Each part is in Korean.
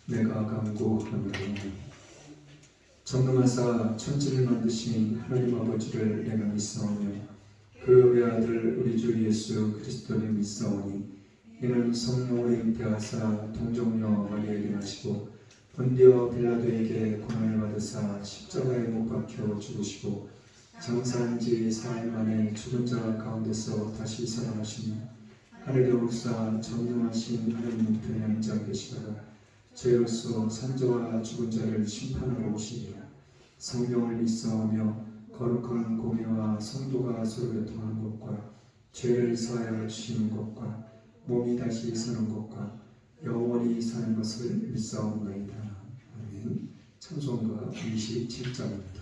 내가 간구하노라. 전능하사 천지를 만드신 하나님 아버지를 내가 믿사오며 그 외아들 우리 주 예수 그리스도를 믿사오니 이는 성령으로 잉태하사 동정녀 마리아에게 나시고 본디오 빌라도에게 고난을 받으사 십자가에 못 박혀 죽으시고 장사한 지 사흘 만에 죽은 자 가운데서 다시 살아나시며 하늘에 오르사 전능하신 하나님 우편에 앉아 계시다가 죄로서 산자와 죽은 자를 심판하러 오시리라. 성경을 믿사오며 거룩한 공예와 성도가 서로 교통하는 것과 죄를 사하여 주시는 것과 몸이 다시 사는 것과 영원히 사는 것을 믿사옵나이다. 아멘. 찬송가 27장입니다.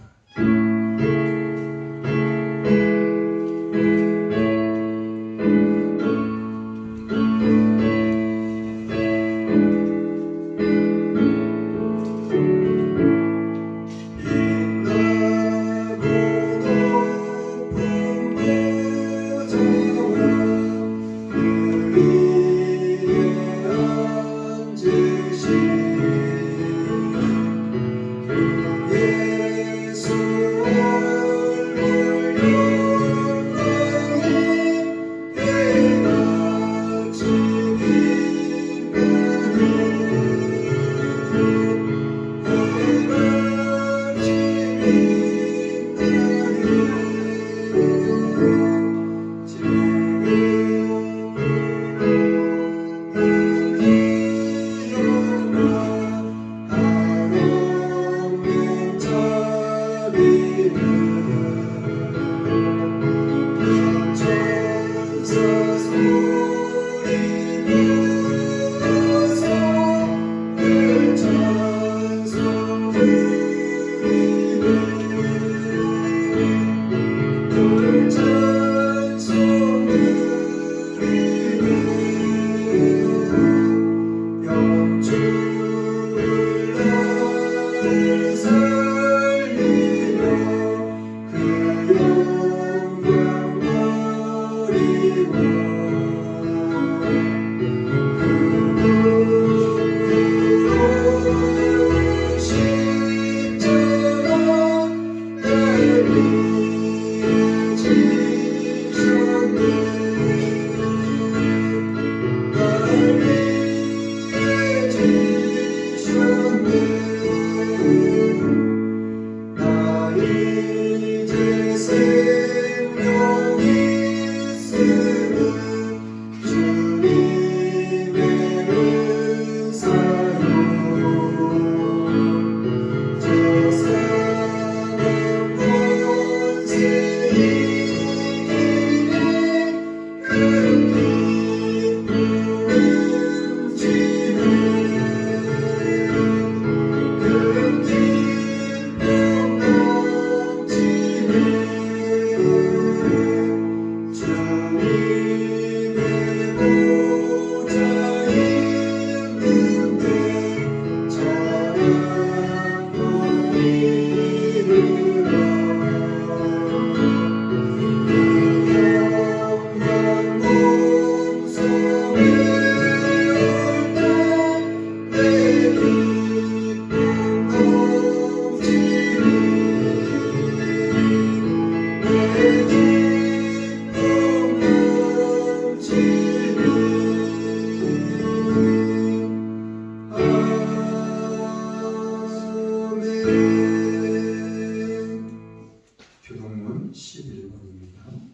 교동문 11번입니다.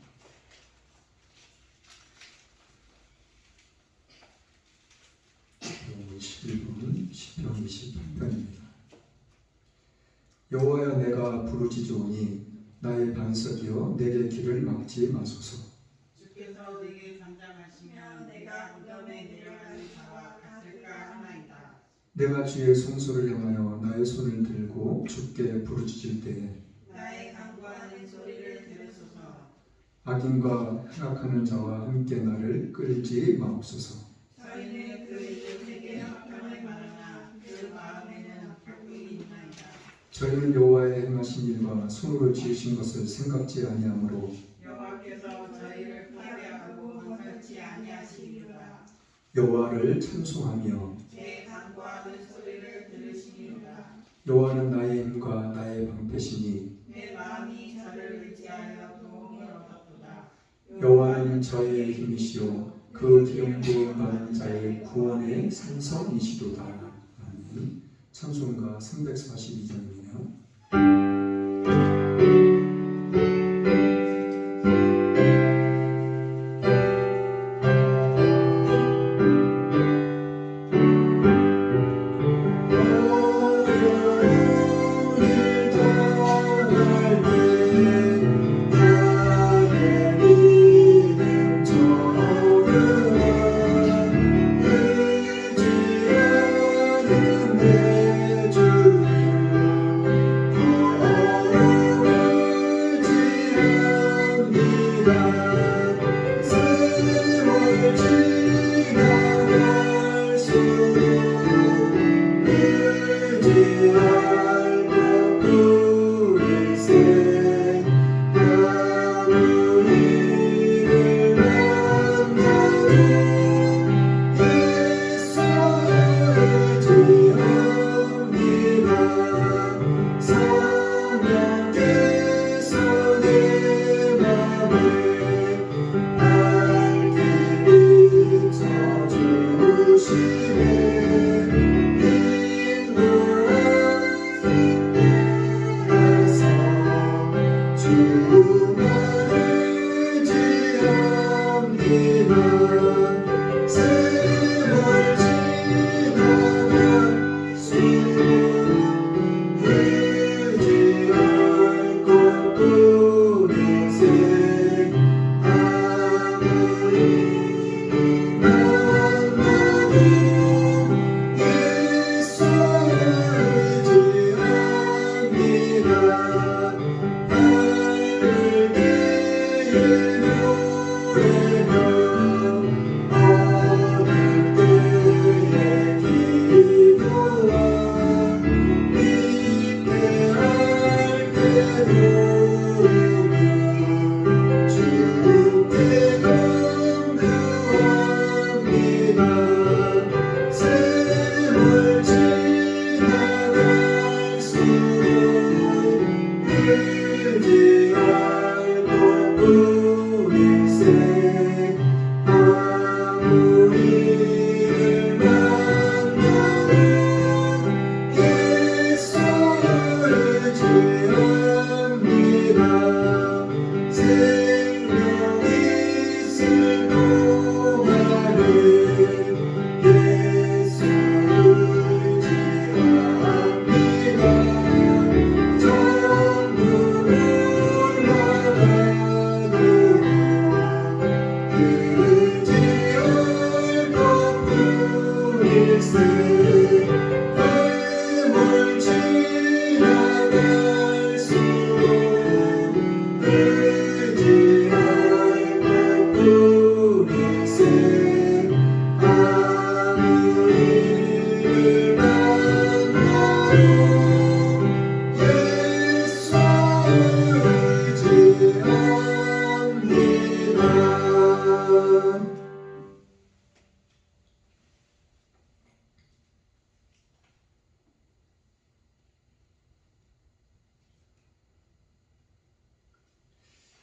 교동문 11번 시편 28편입니다. 여호와여 내가 부르짖으오니 나의 반석이여 내게 길을 막지 마소서. 주께서 내게 잠잠하시면 내가 무덤에 내려가는 자와 같을까 하나이다. 내가 주의 송소를 향하여 나의 손을 들고 주께 부르짖을 때에 나의 간구하는 소리를 들으소서. 악인과 행악하는 자와 함께 나를 끌지 마옵소서. 저희는 그 이웃에게 합평을 바라나 그 마음에는 악독이 있나이다. 저희는 여호와의 행하신 일과 손으로 지으신 것을 생각지 아니하므로 여호와께서 저희를 파괴하고 건설치 아니하시리로다. 여호와를 찬송하며 제 간구하는 소리를 여호와는 나의 힘과 나의 방패시니 내 마음이 저를 의지하여 도움을 얻었도다. 여호와는 저의 힘이시요 그 기름 부음 받은 자의 구원의 산성이시도다. 아멘. 찬송가 342장이네요.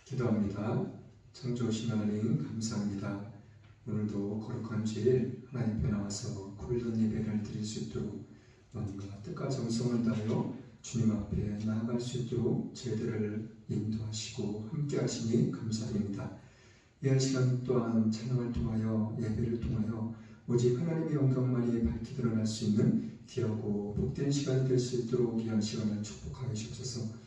기도합니다. 창조하신 하나님 감사합니다. 오늘도 거룩한 주일 하나님 앞에 나와서 골든 예배를 드릴 수 있도록 마음과 뜻과 정성을 다하여 주님 앞에 나아갈 수 있도록 저희들을 인도하시고 함께 하시니 감사드립니다. 이 시간 또한 찬양을 통하여 예배를 통하여 오직 하나님의 영광만이 밝히 드러날 수 있는 귀하고 복된 시간이 될 수 있도록 이 시간을 축복하여 주옵소서.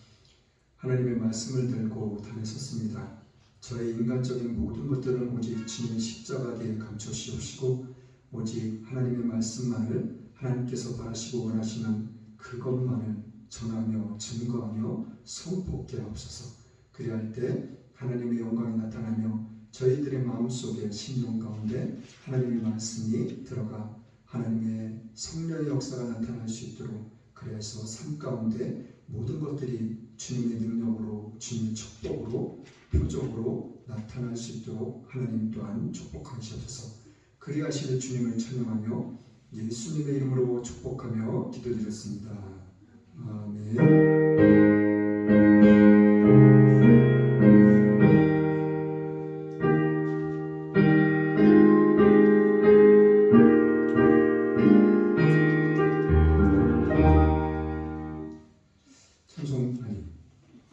하나님의 말씀을 들고 담에 섰습니다. 저의 인간적인 모든 것들은 오직 주님의 십자가 뒤에 감춰 씌우시고 오직 하나님의 말씀만을 하나님께서 바라시고 원하시는 그것만을 전하며 증거하며 선포하게 하옵소서. 그리할 때 하나님의 영광이 나타나며 저희들의 마음속에 심령 가운데 하나님의 말씀이 들어가 하나님의 성령의 역사가 나타날 수 있도록 그래서 삶 가운데 모든 것들이 주님의 능력으로 주님의 축복으로 표적으로 나타날 수 있도록 하나님 또한 축복하시옵소서. 그리하시는 주님을 찬양하며 예수님의 이름으로 축복하며 기도드렸습니다. 아멘.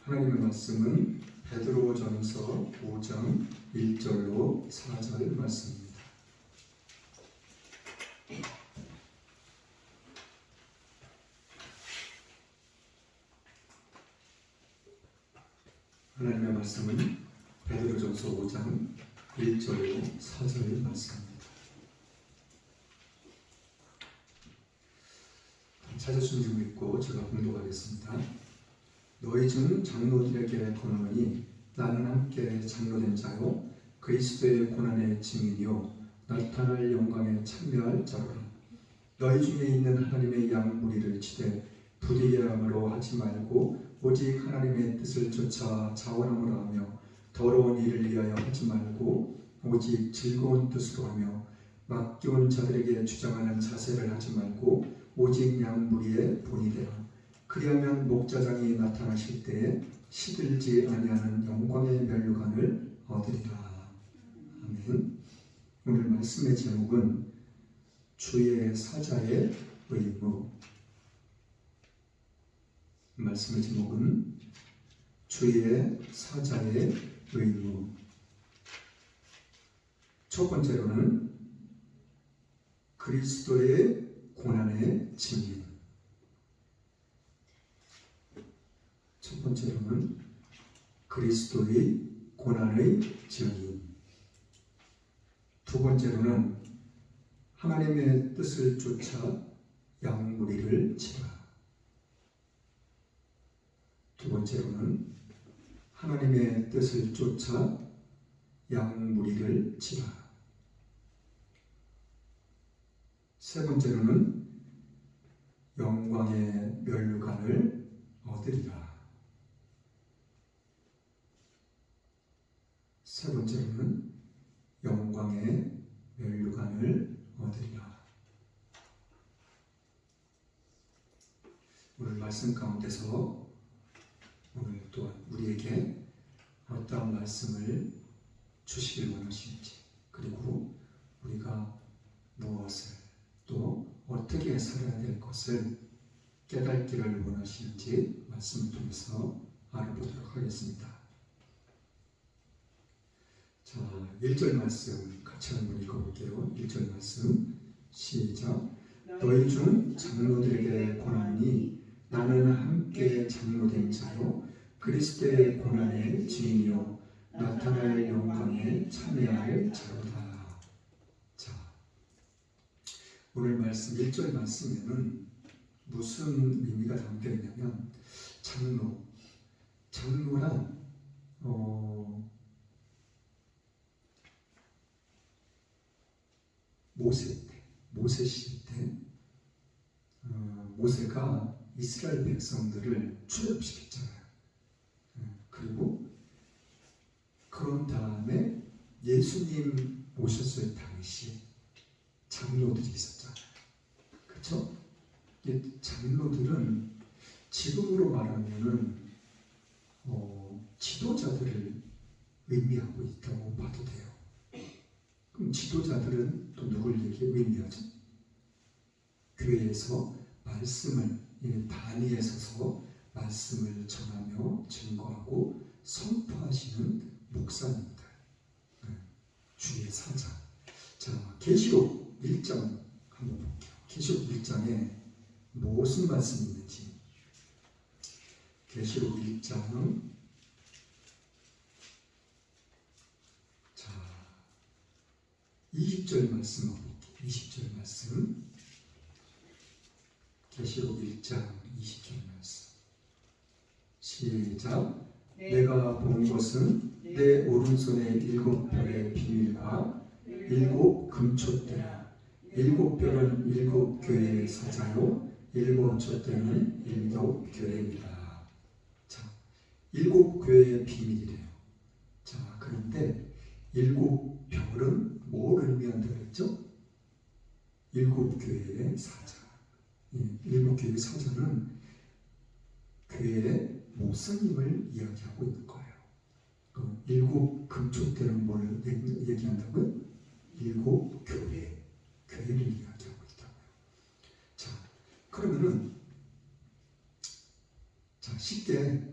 하나님의 말씀은 베드로전서 5장 1절로 4절 말씀입니다. 하나님의 말씀은 베드로전서 5장 1절로 4절 말씀입니다. 찾으신 줄 믿고 제가 공독하겠습니다. 너희 중 장로들에게 권하노니 나는 함께 장로된 자요 그리스도의 고난의 증인이요 나타날 영광에 참여할 자로라. 너희 중에 있는 하나님의 양 무리를 치되 부디게함으로 하지 말고 오직 하나님의 뜻을 쫓아 자원함으로 하며 더러운 일을 위하여 하지 말고 오직 즐거운 뜻으로 하며 맡겨온 자들에게 주장하는 자세를 하지 말고 오직 양 무리의 본이 되라. 그리하면 목자장이 나타나실 때에 시들지 아니하는 영광의 면류관을 얻으리라. 아멘. 오늘 말씀의 제목은 주의 사자의 의무. 말씀의 제목은 주의 사자의 의무. 첫 번째로는 그리스도의 고난의 증인. 첫 번째로는 그리스도의 고난의 증인. 두 번째로는 하나님의 뜻을 쫓아 양무리를 치라. 두 번째로는 하나님의 뜻을 쫓아 양무리를 치라. 세 번째로는 영광의 면류관을 얻으리라. 세 번째로는 영광의 면류관을 얻으리라. 오늘 말씀 가운데서 오늘 또한 우리에게 어떠한 말씀을 주시길 원하시는지, 그리고 우리가 무엇을 또 어떻게 살아야 될 것을 깨닫기를 원하시는지 말씀을 통해서 알아보도록 하겠습니다. 자, 1절 말씀 같이 한번 읽어볼게요. 1절 말씀 시작. 너희 중 장로들에게 권하노니 나는 함께 장로된 자요 그리스도의 고난의 증인이요 나타날 영광에 참여할 자로다. 자, 오늘 말씀 1절 말씀에는 무슨 의미가 담겨 있냐면 장로란 모세 시대 때 모세가 이스라엘 백성들을 출애굽시켰잖아요. 그리고 그런 다음에 예수님 오셨을 당시 장로들이 있었잖아요. 그렇죠? 장로들은 지금으로 말하면은 지도자들을 의미하고 있다고 봐도 돼요. 그럼 지도자들은 또 누굴 의미하죠? 교회에서 말씀을 단위에 서서 말씀을 전하며 증거하고 선포하시는 목사님들, 주의 사자. 자, 계시록 1장 한번 볼게요. 계시록 1장에 무슨 말씀이 있는지. 계시록 1장 20절 말씀 볼게요. 20절 말씀. 계시록 1장 20절 말씀. 시작. 내가 본 것은 내 오른손에 7별의 비밀과 7 금촛대라. 7별은 7 교회의 사자요 7 촛대는 7 교회입니다. 자, 7 교회의 비밀이래요. 자, 그런데 7 별은 뭘 의미한다고 했죠? 7 교회의 사자. 7 교회의 사자는 교회의 목사님을 이야기하고 있는 거예요. 일곱 금초대는 뭘 얘기한다고요? 일곱 교회를 이야기하고 있다고요. 자, 그러면은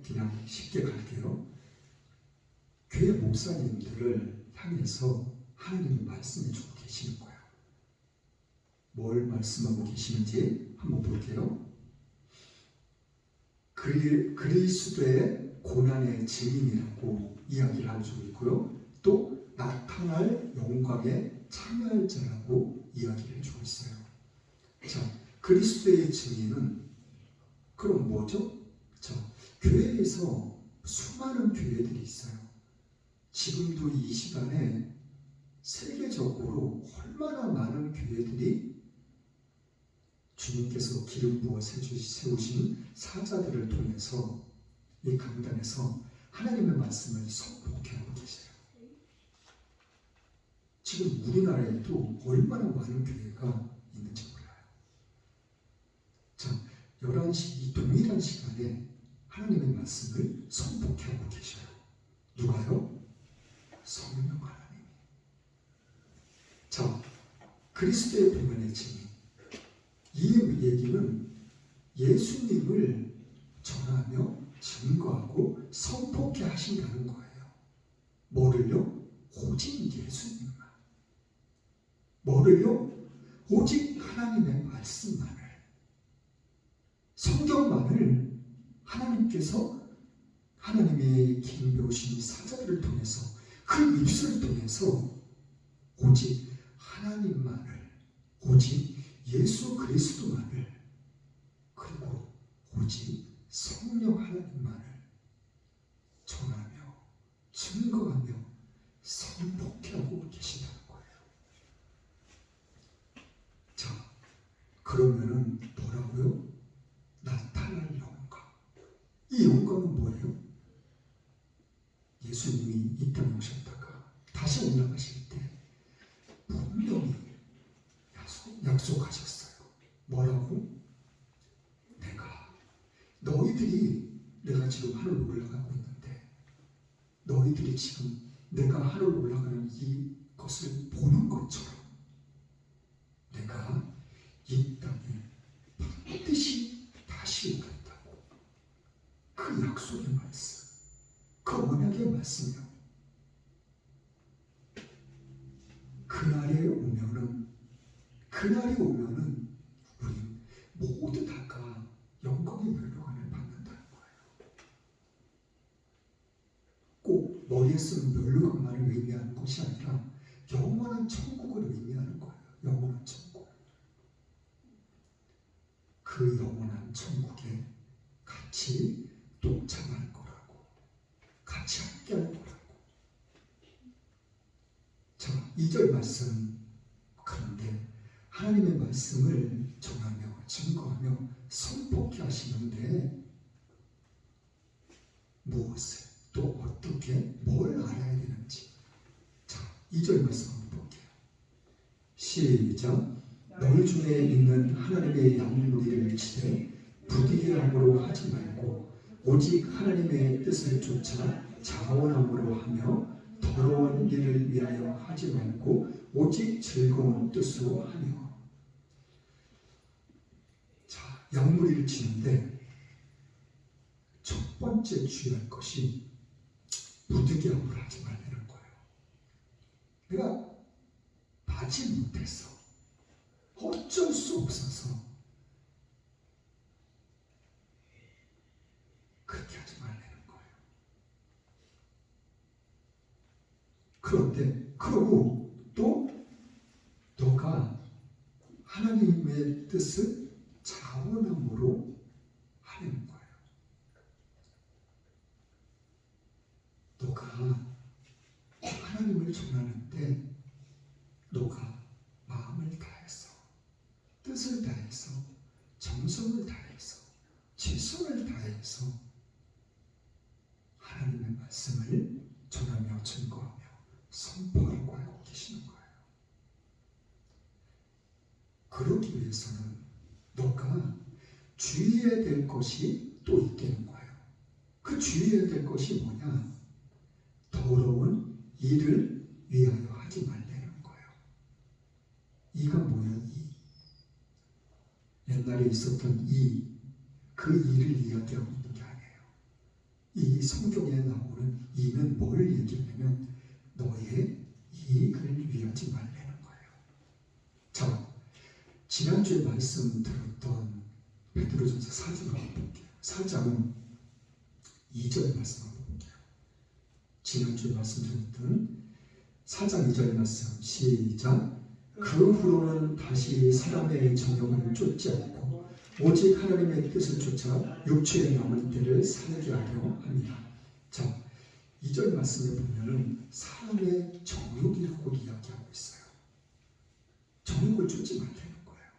그냥 쉽게 갈게요. 교회 목사님들을 향해서 하나님이 말씀해 주고 계시는 거예요. 뭘 말씀하고 계시는지 한번 볼게요. 그리스도의 고난의 증인이라고 이야기를 해주고 있고요. 또 나타날 영광에 참여할 자라고 이야기를 해주고 있어요. 자, 그리스도의 증인은 그럼 뭐죠? 자, 교회에서 수많은 교회들이 있어요. 지금도 이 시간에 세계적으로 얼마나 많은 교회들이 주님께서 기름 부어 세우신 사자들을 통해서 이 강단에서 하나님의 말씀을 선포하고 계세요. 지금 우리나라에도 얼마나 많은 교회가 있는지 몰라요. 자, 11시 이 동일한 시간에 하나님의 말씀을 선포하고 계셔요. 누가요? 성령 하나님. 자, 그리스도의 보면의 증인. 이 얘기는 예수님을 전하며 증거하고 선포케 하신다는 거예요. 뭐를요? 오직 예수님만. 뭐를요? 오직 하나님의 말씀만을, 성경만을 하나님께서 하나님의 기름 부으신 사자들을 통해서 그 입술을 통해서 오직 하나님만을, 오직 예수 그리스도만을, 그리고 오직 성령 하나님만을 전하며 증거하며 선포하고 계시다는 거예요. 자, 그러면은 뭐라고요? 나타날 영광. 이 영광은 뭐예요? 예수님이 이 땅에 오셨다가 다시 올라가실 때 분명히 약속하셨어요. 뭐라고? 내가 지금 하늘로 올라가고 있는데 너희들이 지금 내가 하늘로 올라가는 이것을 보는 것처럼 내가 이 땅에 반드시 다시 오겠다고. 그 약속의 말씀, 그 언약의 말씀이요. 그날이 오면은 우리 모두 다가 영광의 멸류관을 받는다는 거예요. 꼭 머리에 쓰는 멸류관만을 의미하는 것이 아니라 영원한 천국을 의미하는 거예요. 영원한 천국. 그 영원한 천국에 같이 동참할 거라고, 같이 함께할 거라고. 자, 2절 말씀. 그런데 하나님의 말씀을 전하며 증거하며 선포케 하시는데 무엇을 또 어떻게 뭘 알아야 되는지. 자, 2절 말씀 한번 볼게요. 시작. 너희 중에 있는 하나님의 양무리를 치되 부득이 함으로 하지 말고 오직 하나님의 뜻을 쫓아 자원함으로 하며 더러운 일을 위하여 하지 말고 오직 즐거운 뜻으로 하며. 자, 양무리를 치는데 첫 번째 주의할 것이 부득이함으로 하지 말라는 거예요. 내가 하지 못해서 어쩔 수 없어서 그렇게 하지 말라는 거예요. 그런데 그러고 또 너가 하나님의 뜻을 자원함으로 하려는 거예요. 너가 하나님을 전하는데 너가 마음을 다해서, 뜻을 다해서, 정성을 다해서, 최선을 다해서 하나님의 말씀을 전하며 증거하며 선포하고 하고 계시는 거예요. 그러기 위해서는 너가 주의해야 될 것이 또 있다는 거예요. 그 주의해야 될 것이 뭐냐? 더러운 일을 위하여 하지 말라는 거예요. 이가 뭐야? 옛날에 있었던 그 일을 이야기하고 있는 게 아니에요. 이 성경에 나오는 이는 뭘 얘기하냐면 너의 이익을 위하지 말라는 거예요. 자, 지난주에 말씀 들었던 베드로전서 4장 한번 볼게요. 4장 2절 말씀 한번 볼게요. 지난주에 말씀드렸던 4장 2절 말씀 시작. 그 후로는 다시 사람의 정욕을 쫓지 않고 오직 하나님의 뜻을 쫓아 육체에 남을 때를 살게 하려 합니다. 자, 2절 말씀에 보면은 사람의 정욕이라고 이야기하고 있어요. 정욕을 쫓지 말라는 거예요.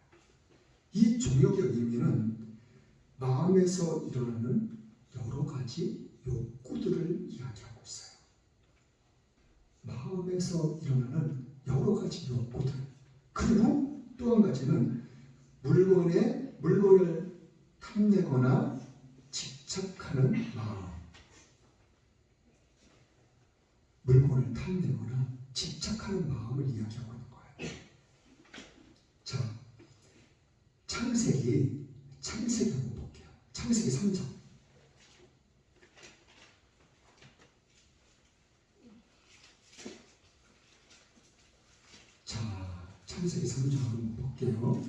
이 정욕의 의미는 마음에서 일어나는 여러 가지 욕구들을 이야기하고 있어요. 마음에서 일어나는 여러 가지 욕구들. 그리고 또 한 가지는 물건을 탐내거나 집착하는 마음. 물건을 탐내거나 집착하는 마음을 이야기하고 있는 거예요. 자, 창세기 한번 볼게요. 창세기 3장. 창세기 3장 한번 볼게요.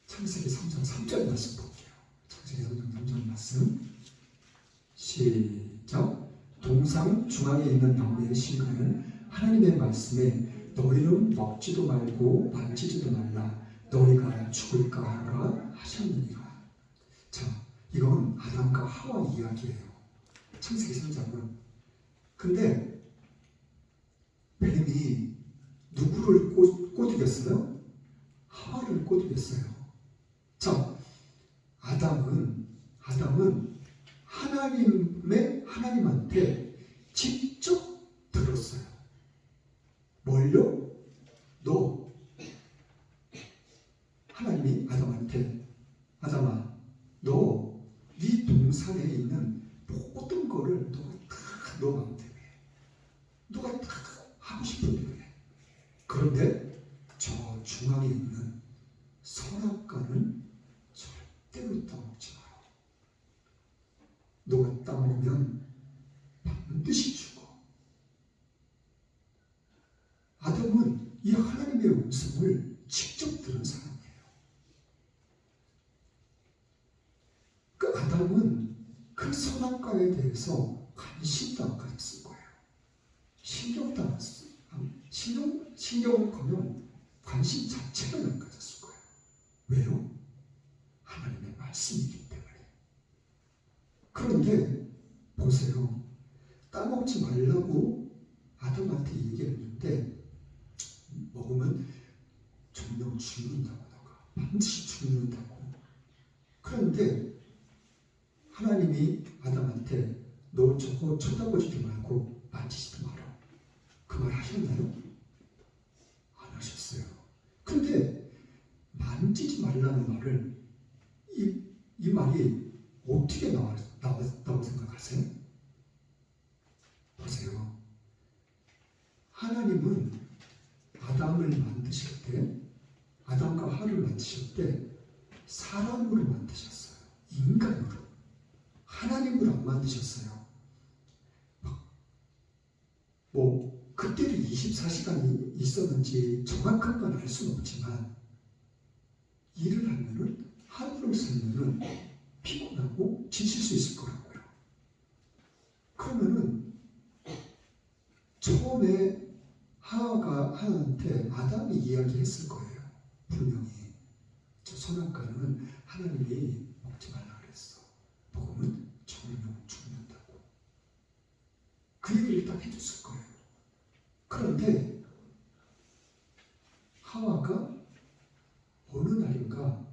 창세기 3장 3절 말씀 볼게요. 창세기 3장 3절 말씀 시작. 동상 중앙에 있는 나무의 실과는 하나님의 말씀에 너희는 먹지도 말고 만지지도 말라 너희가 죽을까 하라 하셨느니라. 자, 이건 아담과 하와 이야기예요. 창세기 3장은. 근데 뱀이 누구를 꼬드겼어요? 하와를 꼬드겼어요. 자, 아담은 하나님한테 직접 들었어요. 뭘요? 하나님이 아담한테 아담아, 너 네 동산에 있는 모든 거를 너가 다 너 마음대로 해. 너가 다 하고 싶은 대로 해. 그런데 저 중앙에 있는 선악과는 절대로 따먹지 마라. 너가 따먹으면 반드시 죽어. 아담은 이 하나님의 음성을 직접 들은 사람이에요. 그 아담은 그 선악과에 대해서 관심도 안 가졌을 거예요. 신경도 안 썼어요. 신경은커녕 관심 자체를 안 가졌을 거예요. 왜요? 하나님의 말씀이기 때문에. 그런데 보세요. 따먹지 말라고 아담한테 얘기했는데 먹으면 정녕 죽는다고 너가 반드시 죽는다고. 그런데 하나님이 아담한테 너 저거 쳐다보지도 말고 만지지도 마라. 그 말 하셨나요? 안 하셨어요. 근데 만지지 말라는 말을 이 말이 어떻게 나왔다고 생각하세요? 보세요. 하나님은 아담을 만드실 때, 아담과 하와를 만드실 때 사람으로 만드셨어요. 인간으로. 하나님으로 안 만드셨어요. 그때도 24시간이 있었는지 정확한 건 알 수는 없지만 일을 하면은 하루를 살면은 피곤하고 지칠 수 있을 거라고요. 그러면은 처음에 하와가 하나님한테 아담이 이야기했을 거예요. 분명히 저 선악과는 하나님이 먹지 말라 그랬어. 먹으면 정령 죽는다고. 그 얘기를 딱 해줬을 거예요. 그런데 하와가 어느 날인가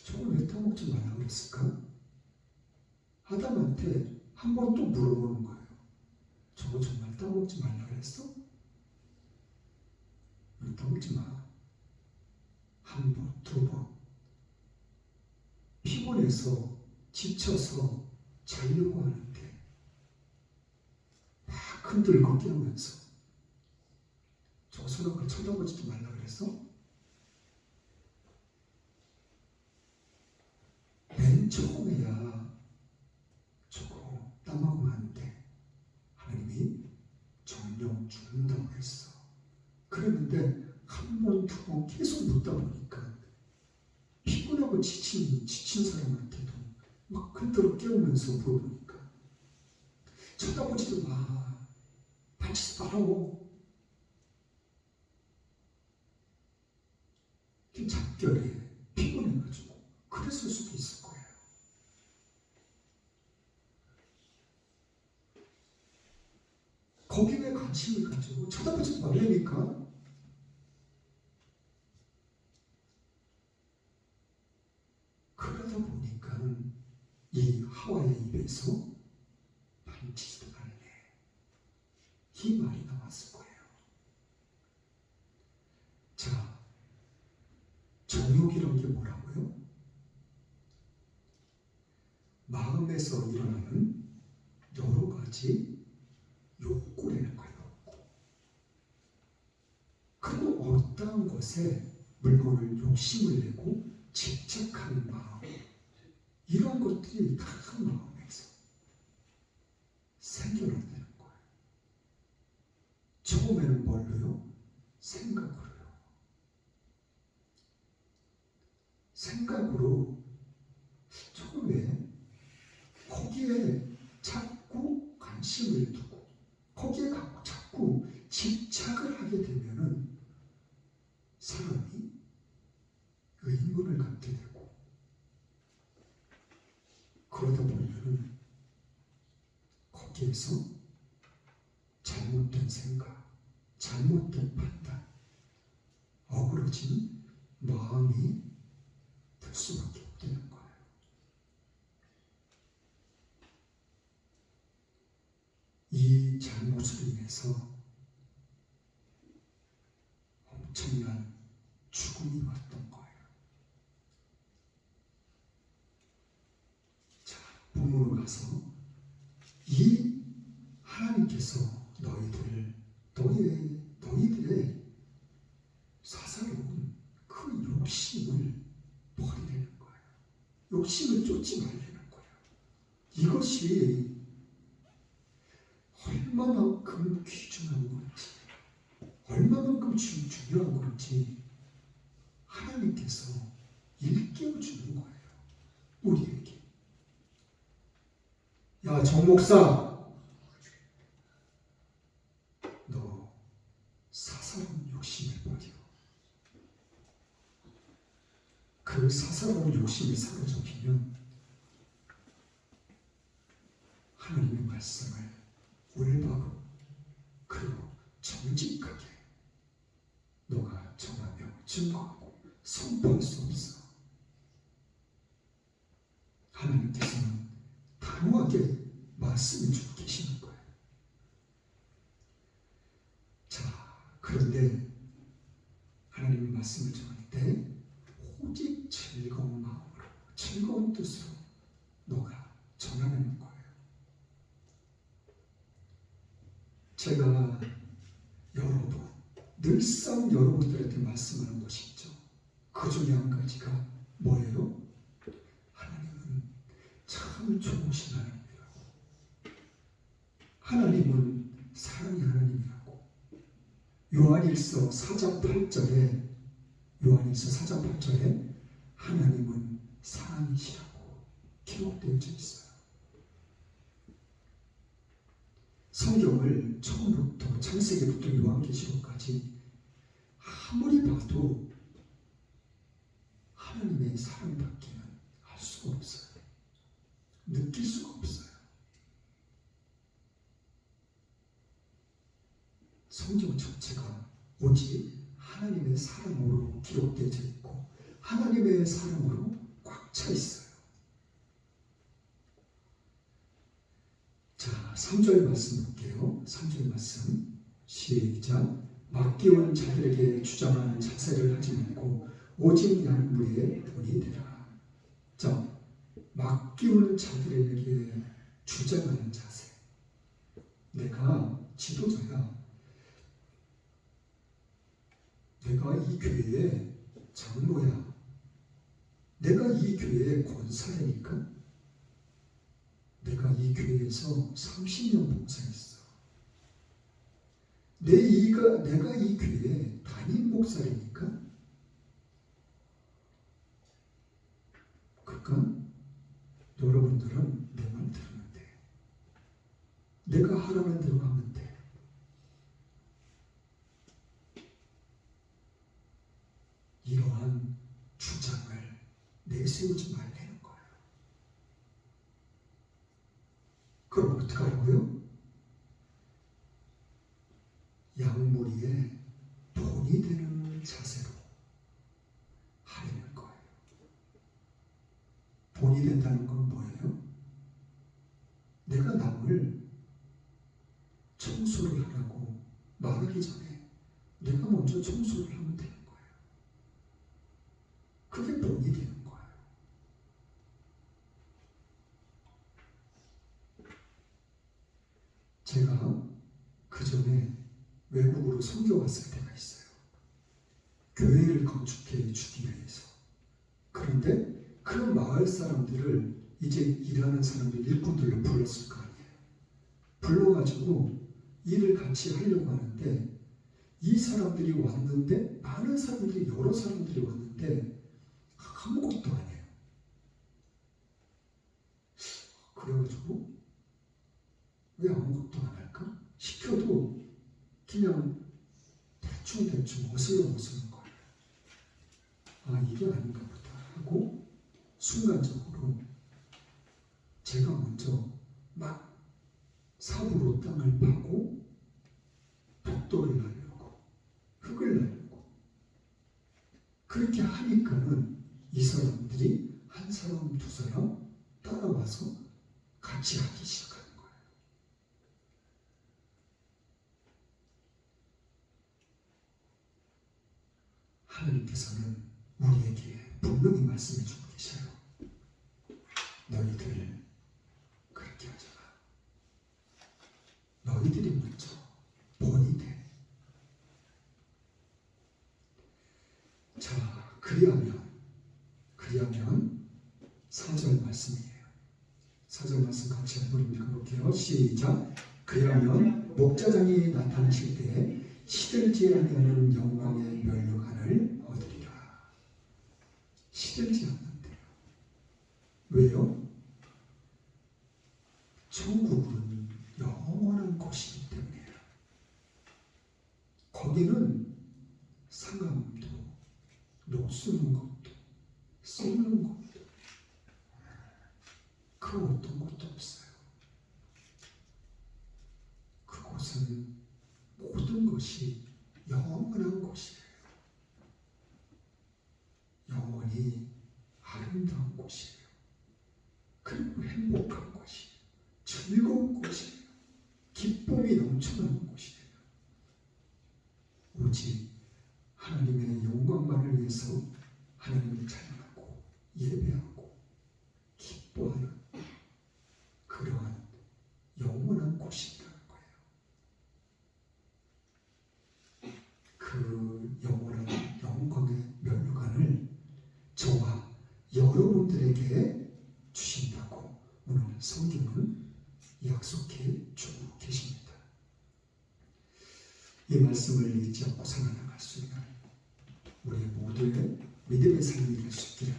저걸 왜 따먹지 말라 그랬을까? 아담한테 한 번 또 물어보는 거예요. 저거 정말 따먹지 말라 그랬어? 따먹지 마. 한 번, 두 번. 피곤해서 지쳐서 자려고 하는데 막 흔들고 깨우면서 저 사람을 쳐다보지도 말라 그랬어? 맨 처음에야 저거 땀하고 하는데 하나님이 정령 죽는다고 했어. 그랬는데 한 번, 두 번 계속 묻다 보니까 피곤하고 지친 사람한테도 막 흔들어 깨우면서 물어보니까 쳐다보지도 마. 반지도 말아오. 잡결에 피곤해가지고 그랬을 수도 있을 거예요. 거기에 관심을 가지고 쳐다보지 말라니까. 그러다 보니까 이 하와의 입에서 만지지도 말래, 이 말이 나왔을 거예요. 자, 정욕이란 게 뭐라고요? 마음에서 일어나는 여러 가지 욕구라는 거예요. 그리고 어떠한 것에 물건을 욕심을 내고 집착하는 마음, 이런 것들이 다 마음에서 생겨난다는 거예요. 처음에는 뭘로요? 생각으로요. 생각으로 처음에 거기에 자꾸 관심을 두고 거기에 자꾸 집착을 하게 되면은 사람이 의문을 갖게 되고, 그러다 보면은 거기에서 잘못된 생각, 잘못된 판단, 어그러진 마음이 들 수밖에 없다는 거예요. 이 잘못으로 인해서 엄청난 죽음이 왔던 거예요. 자, 본문으로 가서 이 하나님께서 너희들의 사사로운 그 욕심을 버리라는 거예요. 욕심을 쫓지 말라는 거예요. 이것이 얼마만큼 귀중한 건지, 얼마만큼 중요한 건지 하나님께서 일깨워 주는 거예요. 우리에게. 야, 정 목사, 너 사사로운 욕심을 버려. 그 사사로운 욕심이 사로잡히면 하나님의 말씀을 올바로 그리고 정직하게 너가 전하며 증거하고 선포할 수 없어. 하나님께서는 단호하게 말씀을 주고 계시는 거예요. 자, 그런데 하나님의 말씀을 전할 때 오직 즐거운 마음으로, 즐거운 뜻으로 너가 전하는 거예요. 제가 늘상 여러분들한테 말씀하는 것이 있죠. 그 중에 한 가지가 뭐예요? 하나님은 참 좋으신 하나님이라고. 하나님은 사랑의 하나님이라고. 요한일서 4장 8절에 하나님은 사랑이시라고 기록되어 있어요. 성경을 처음부터 창세기부터 요한계시록까지 아무리 봐도 하나님의 사랑밖에는 알 수가 없어요. 느낄 수가 없어요. 성경 전체가 오직 하나님의 사랑으로 기록되어 있고 하나님의 사랑으로 꽉 차 있어요. 자, 3절 말씀 볼게요. 3절 말씀 시작. 맡겨온 자들에게 주장하는 자세를 하지 말고 오직 양무리의 본이 되라. 자, 맡기는 자들에게 주장하는 자세. 내가 지도자야. 내가 이 교회의 장로야. 내가 이 교회의 권사니까. 내가 이 교회에서 30년 봉사했어. 내가 이 교회의 담임 목사니까. 그러니까 여러분들은 내 말 들으면 돼. 내가 하라는 대로 하면 돼. 이러한 주장을 내세우지 말라는 거예요. 그럼 어떻게 하라고요? 양무리에 돈이 되는 자세로 하려는 거예요. 돈이 된다는 건 뭐예요? 내가 남을 청소를 하라고 말하기 전에 내가 먼저 청소를 하면 되는 거예요. 그게 돈이 되는 거예요. 제가 그 전에 외국으로 선교 왔을 때가 있어요. 교회를 건축해 주기 위해서. 그런데 그 마을 사람들을 이제 일하는 사람들, 일꾼들로 불렀을 거 아니에요. 불러가지고 일을 같이 하려고 하는데 이 사람들이 왔는데 많은 사람들이 여러 사람들이 왔는데 아무것도 안 해요. 그래가지고 왜 아무것도 안 할까? 시켜도 그냥 대충 어슬렁어슬렁 거예요. 아, 이게 아닌가 보다 하고 순간적으로 제가 먼저 막 삽으로 땅을 파고 벽돌을 날리고 흙을 날리고 그렇게 하니까는 이 사람들이 한 사람 두 사람 따라와서 같이 하기 시작하는 거예요. 하나님께서는 우리에게 분명히 말씀해 주고 계셔요. 너희들 그렇게 하지 마. 너희들이 먼저 본이 돼. 자, 그리하면 4절 말씀이에요. 4절 말씀 같이 한번 읽어볼게요. 시작. 그리하면 목자장이 나타나실 때에 시들지 아니하는 영광의 면류관을 얻으리라. 시들지 않는데요. 왜요? 천국은 영원한 곳이기 때문이에요. 거기는 상함도 녹수는 것도 썩는 것도 그 어떤 것도 없어요. 그곳은 모든 것이 영원한 곳이에요. 영원히 아름다운 곳이에요. 그리고 행복한 곳이에요. 즐거운 곳이에요. 기쁨이 넘쳐나는 곳이에요. 오직 하나님의 영광만을 위해서 하나님을 찬양하고 예배하고 기뻐하는 그러한 영원한 곳이라는 거예요. 그 영원한 영광의 면류관을 저와 여러분들에게 주신다고 오늘 성경은 약속해 주고 계십니다. 이 말씀을 잊지 않고 살아나갈 수 있는 우리 모두의 믿음의 삶이 될 수 있기를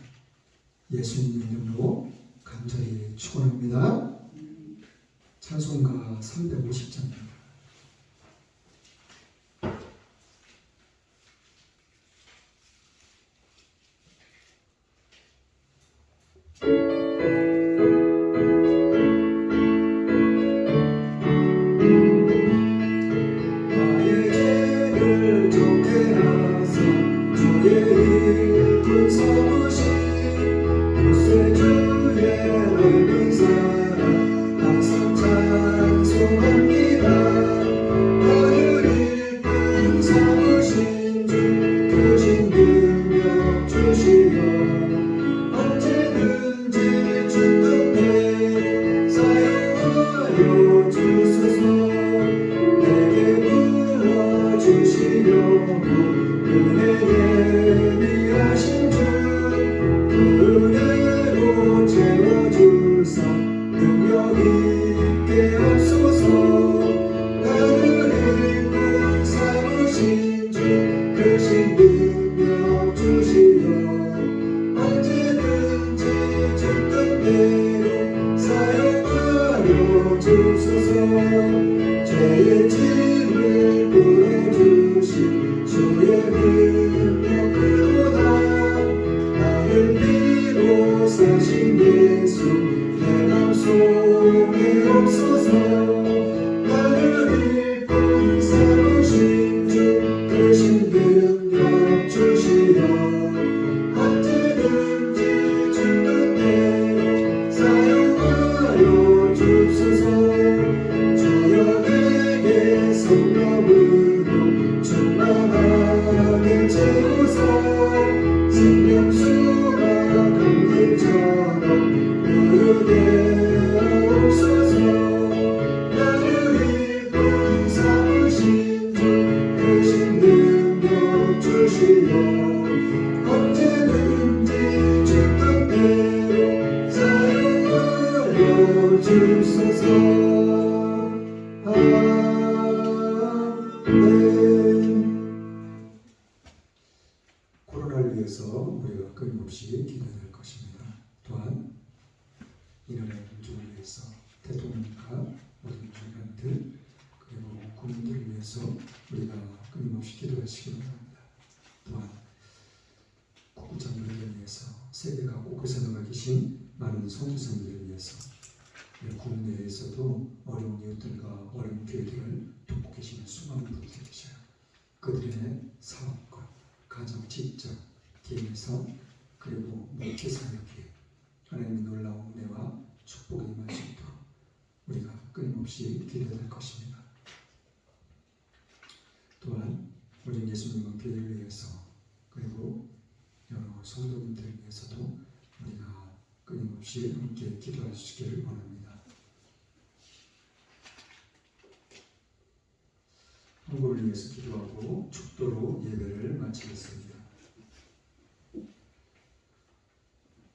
예수님 이름으로 간절히 축원합니다. 찬송가 350장입니다. 언제든지 세계 각곳에 나가 계신 많은 성도님들을 위해서 국내에서도 어려운 이웃들과 어려운 교회들을 돕고 계시는 수많은 분들이 계셔요. 그들의 사업과 가정, 직장, 개인에서 그리고 목회 사역에 하나님의 놀라운 은혜와 축복이 임할 수 있도록 우리가 끊임없이 기도해야 될 것입니다. 또한 우리 예수님의 교회를 위해서 그리고 여러 성도님들을 위해서도 우리가 끊임없이 함께 기도할 수 있기를 원합니다. 한국을 위해서 기도하고 축도로 예배를 마치겠습니다.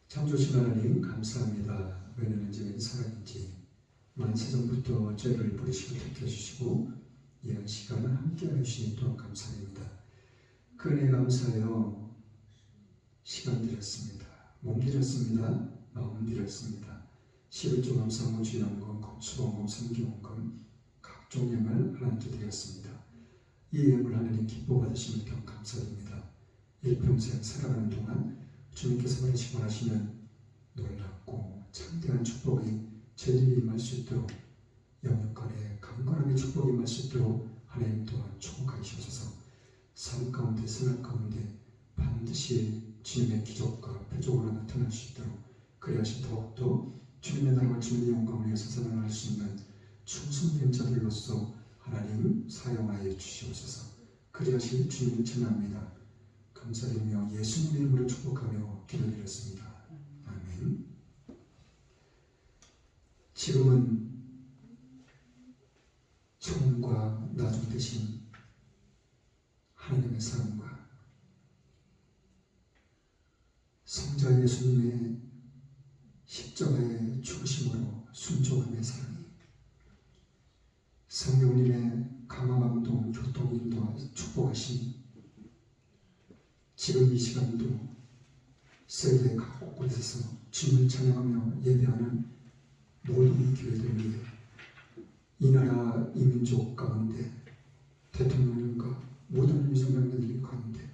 창조주신 하나님 감사합니다. 왜냐하면 왜 살아있는지 만세전부터 죄를 부르시고 택해주시고 이런 시간을 함께하여 주시니 또한 감사합니다. 그 은혜 감사하여 시간 드렸습니다. 몸 드렸습니다. 마음 드렸습니다. 11조 감사하고 주연금, 수원금, 성기원금 각종 예물 하나님께 드렸습니다. 이 예물 하나님 기뻐 받으시면 더 감사드립니다. 일평생 살아가는 동안 주님께서 원하시면 놀랍고 참대한 축복이 저희들이 임할 수 있도록 영육간에 강건하게 축복이 임할 수 있도록 하나님 또한 축복하시옵소서. 삶 가운데 생활 가운데 반드시 주님의 기적과 표적으로 나타날 수 있도록 그리하시 더욱더 주님의 나라와 주님의 영광을 위해서 살아갈 수 있는 충성된 자들로서 하나님 사용하여 주시옵소서. 그리하시 주님을 찬양합니다. 감사드리며 예수님의 이름으로 축복하며 기도드렸습니다. 아멘. 지금은 처음과 나중 되신 하나님의 사랑과 성자 예수님의 십자가의 죽으심으로 순종함의 사랑이 성령님의 강함함도 교통인도와 축복하시니 지금 이 시간도 세계 각 곳에서 주님을 찬양하며 예배하는 모든 교회들 위해 이 나라 이 민족 가운데 대통령과 모든 위정장님들 가운데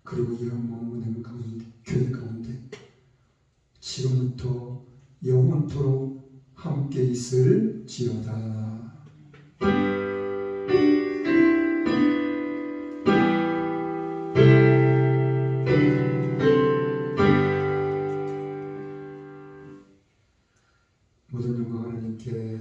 그리고 이런 머무는 가운데 교회 가운데 지금부터 영원토록 함께 있을지어다. 모든 영광 하나님께